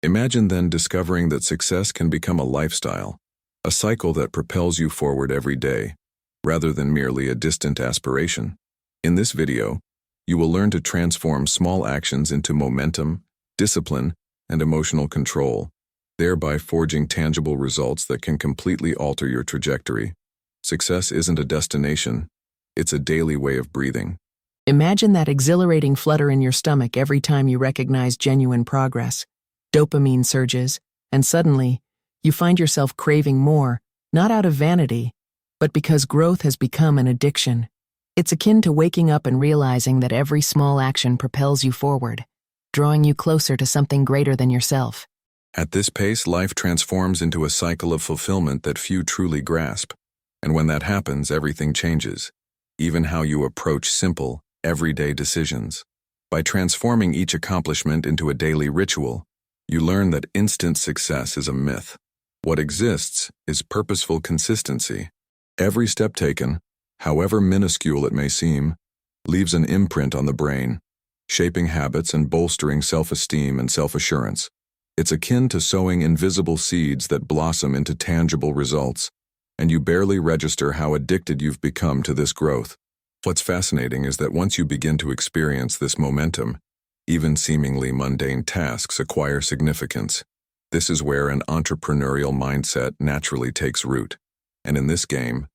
Imagine then discovering that success can become a lifestyle, a cycle that propels you forward every day, rather than merely a distant aspiration. In this video, you will learn to transform small actions into momentum, discipline, and emotional control, thereby forging tangible results that can completely alter your trajectory. Success isn't a destination, it's a daily way of breathing. Imagine that exhilarating flutter in your stomach every time you recognize genuine progress. Dopamine surges, and suddenly, you find yourself craving more, not out of vanity, but because growth has become an addiction. It's akin to waking up and realizing that every small action propels you forward, drawing you closer to something greater than yourself. At this pace, life transforms into a cycle of fulfillment that few truly grasp. And when that happens, everything changes, even how you approach simple, everyday decisions. By transforming each accomplishment into a daily ritual, you learn that instant success is a myth. What exists is purposeful consistency. Every step taken, however minuscule it may seem, leaves an imprint on the brain, shaping habits and bolstering self-esteem and self-assurance. It's akin to sowing invisible seeds that blossom into tangible results, and you barely register how addicted you've become to this growth. What's fascinating is that once you begin to experience this momentum, even seemingly mundane tasks acquire significance. This is where an entrepreneurial mindset naturally takes root. And in this game,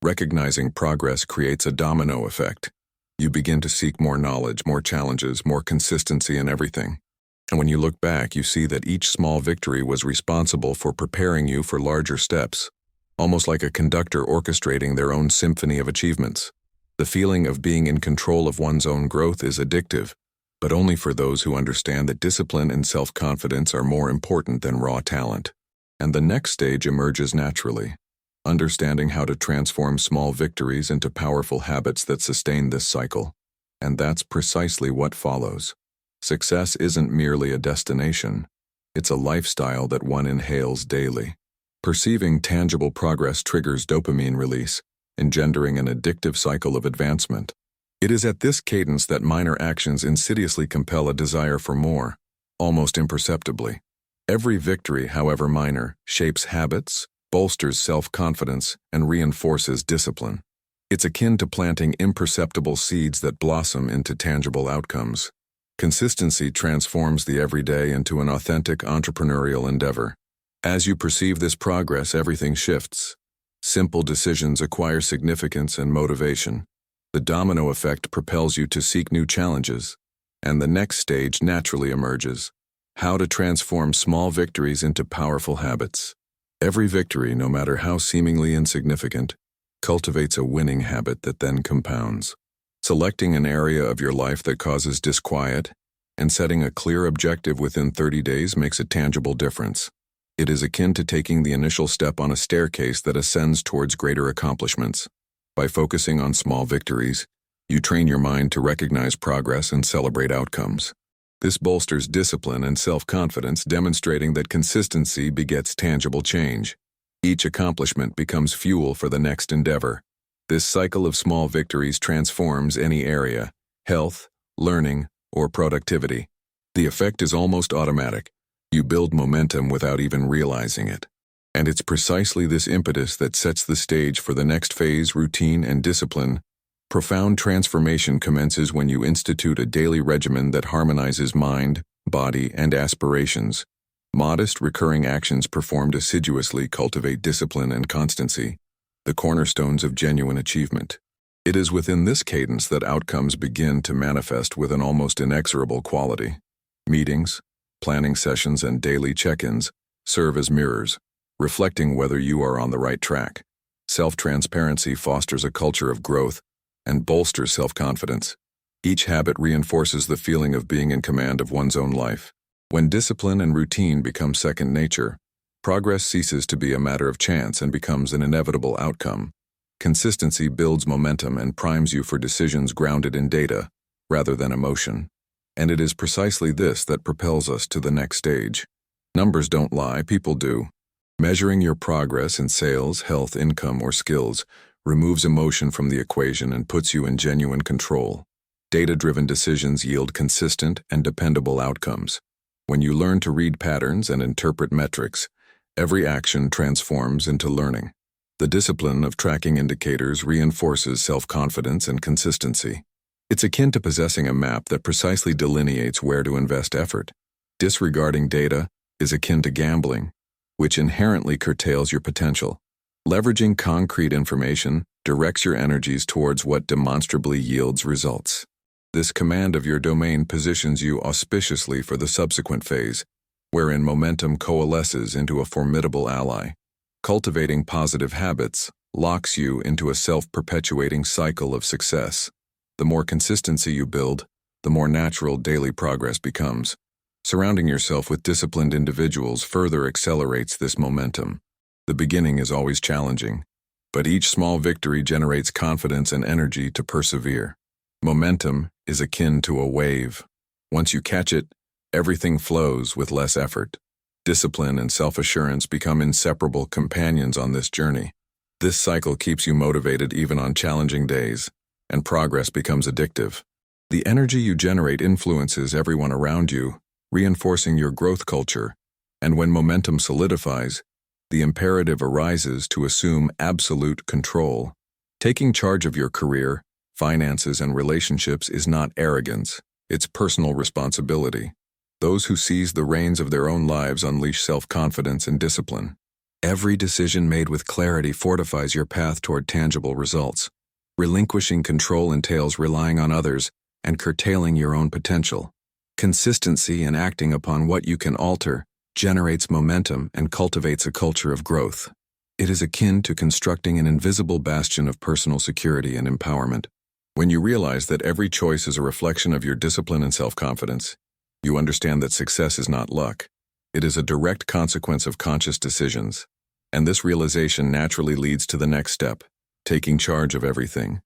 recognizing progress creates a domino effect. You begin to seek more knowledge, more challenges, more consistency in everything. And when you look back, you see that each small victory was responsible for preparing you for larger steps, almost like a conductor orchestrating their own symphony of achievements. The feeling of being in control of one's own growth is addictive, but only for those who understand that discipline and self-confidence are more important than raw talent. And the next stage emerges naturally, understanding how to transform small victories into powerful habits that sustain this cycle. And that's precisely what follows. Success isn't merely a destination, it's a lifestyle that one inhales daily. Perceiving tangible progress triggers dopamine release, engendering an addictive cycle of advancement. It is at this cadence that minor actions insidiously compel a desire for more, almost imperceptibly. Every victory, however minor, shapes habits, bolsters self-confidence, and reinforces discipline. It's akin to planting imperceptible seeds that blossom into tangible outcomes. Consistency transforms the everyday into an authentic entrepreneurial endeavor. As you perceive this progress, everything shifts. Simple decisions acquire significance and motivation. The domino effect propels you to seek new challenges, and the next stage naturally emerges: how to transform small victories into powerful habits. Every victory, no matter how seemingly insignificant, cultivates a winning habit that then compounds. Selecting an area of your life that causes disquiet and setting a clear objective within 30 days makes a tangible difference. It is akin to taking the initial step on a staircase that ascends towards greater accomplishments. By focusing on small victories, you train your mind to recognize progress and celebrate outcomes. This bolsters discipline and self-confidence, demonstrating that consistency begets tangible change. Each accomplishment becomes fuel for the next endeavor. This cycle of small victories transforms any area: health, learning, or productivity. The effect is almost automatic. You build momentum without even realizing it. And it's precisely this impetus that sets the stage for the next phase: routine and discipline. Profound transformation commences when you institute a daily regimen that harmonizes mind, body, and aspirations. Modest, recurring actions performed assiduously cultivate discipline and constancy, the cornerstones of genuine achievement. It is within this cadence that outcomes begin to manifest with an almost inexorable quality. Meetings, planning sessions, and daily check-ins serve as mirrors, reflecting whether you are on the right track. Self-transparency fosters a culture of growth and bolsters self-confidence. Each habit reinforces the feeling of being in command of one's own life. When discipline and routine become second nature, progress ceases to be a matter of chance and becomes an inevitable outcome. Consistency builds momentum and primes you for decisions grounded in data, rather than emotion. And it is precisely this that propels us to the next stage. Numbers don't lie, people do. Measuring your progress in sales, health, income, or skills removes emotion from the equation and puts you in genuine control. Data-driven decisions yield consistent and dependable outcomes. When you learn to read patterns and interpret metrics, every action transforms into learning. The discipline of tracking indicators reinforces self-confidence and consistency. It's akin to possessing a map that precisely delineates where to invest effort. Disregarding data is akin to gambling, which inherently curtails your potential. Leveraging concrete information directs your energies towards what demonstrably yields results. This command of your domain positions you auspiciously for the subsequent phase, wherein momentum coalesces into a formidable ally. Cultivating positive habits locks you into a self-perpetuating cycle of success. The more consistency you build, the more natural daily progress becomes. Surrounding yourself with disciplined individuals further accelerates this momentum. The beginning is always challenging, but each small victory generates confidence and energy to persevere. Momentum is akin to a wave. Once you catch it, everything flows with less effort. Discipline and self-assurance become inseparable companions on this journey. This cycle keeps you motivated even on challenging days, and progress becomes addictive. The energy you generate influences everyone around you, reinforcing your growth culture, and when momentum solidifies, the imperative arises to assume absolute control. Taking charge of your career, finances, and relationships is not arrogance, it's personal responsibility. Those who seize the reins of their own lives unleash self-confidence and discipline. Every decision made with clarity fortifies your path toward tangible results. Relinquishing control entails relying on others and curtailing your own potential. Consistency in acting upon what you can alter generates momentum and cultivates a culture of growth. It is akin to constructing an invisible bastion of personal security and empowerment. When you realize that every choice is a reflection of your discipline and self-confidence, you understand that success is not luck. It is a direct consequence of conscious decisions. And this realization naturally leads to the next step, taking charge of everything.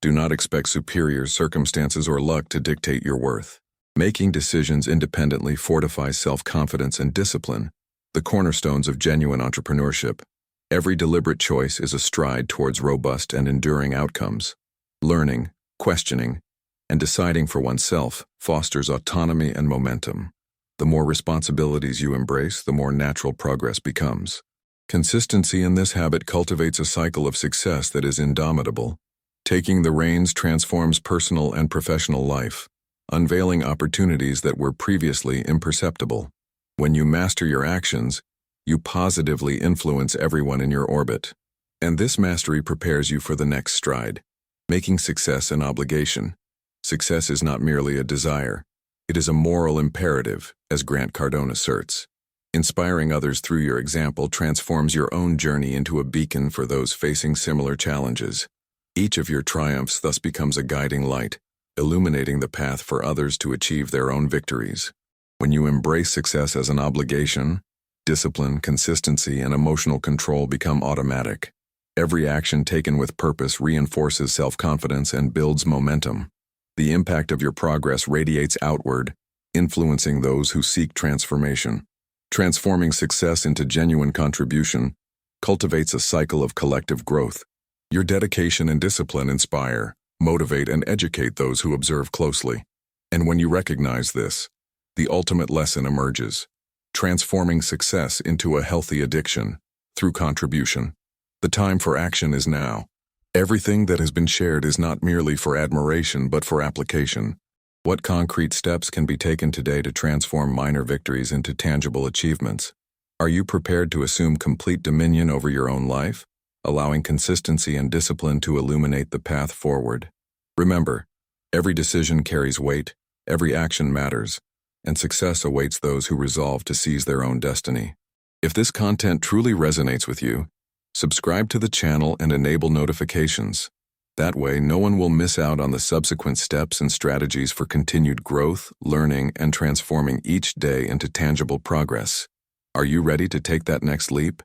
Do not expect superior circumstances or luck to dictate your worth. Making decisions independently fortifies self-confidence and discipline, the cornerstones of genuine entrepreneurship. Every deliberate choice is a stride towards robust and enduring outcomes. Learning, questioning, and deciding for oneself fosters autonomy and momentum. The more responsibilities you embrace, the more natural progress becomes. Consistency in this habit cultivates a cycle of success that is indomitable. Taking the reins transforms personal and professional life, unveiling opportunities that were previously imperceptible. When you master your actions, you positively influence everyone in your orbit. And this mastery prepares you for the next stride, making success an obligation. Success is not merely a desire, it is a moral imperative, as Grant Cardone asserts. Inspiring others through your example transforms your own journey into a beacon for those facing similar challenges. Each of your triumphs thus becomes a guiding light, illuminating the path for others to achieve their own victories. When you embrace success as an obligation, discipline, consistency, and emotional control become automatic. Every action taken with purpose reinforces self-confidence and builds momentum. The impact of your progress radiates outward, influencing those who seek transformation. Transforming success into genuine contribution cultivates a cycle of collective growth. Your dedication and discipline inspire, motivate, and educate those who observe closely. And when you recognize this, the ultimate lesson emerges, transforming success into a healthy addiction through contribution. The time for action is now. Everything that has been shared is not merely for admiration but for application. What concrete steps can be taken today to transform minor victories into tangible achievements? Are you prepared to assume complete dominion over your own life, allowing consistency and discipline to illuminate the path forward? Remember, every decision carries weight, every action matters, and success awaits those who resolve to seize their own destiny. If this content truly resonates with you, subscribe to the channel and enable notifications. That way, no one will miss out on the subsequent steps and strategies for continued growth, learning, and transforming each day into tangible progress. Are you ready to take that next leap?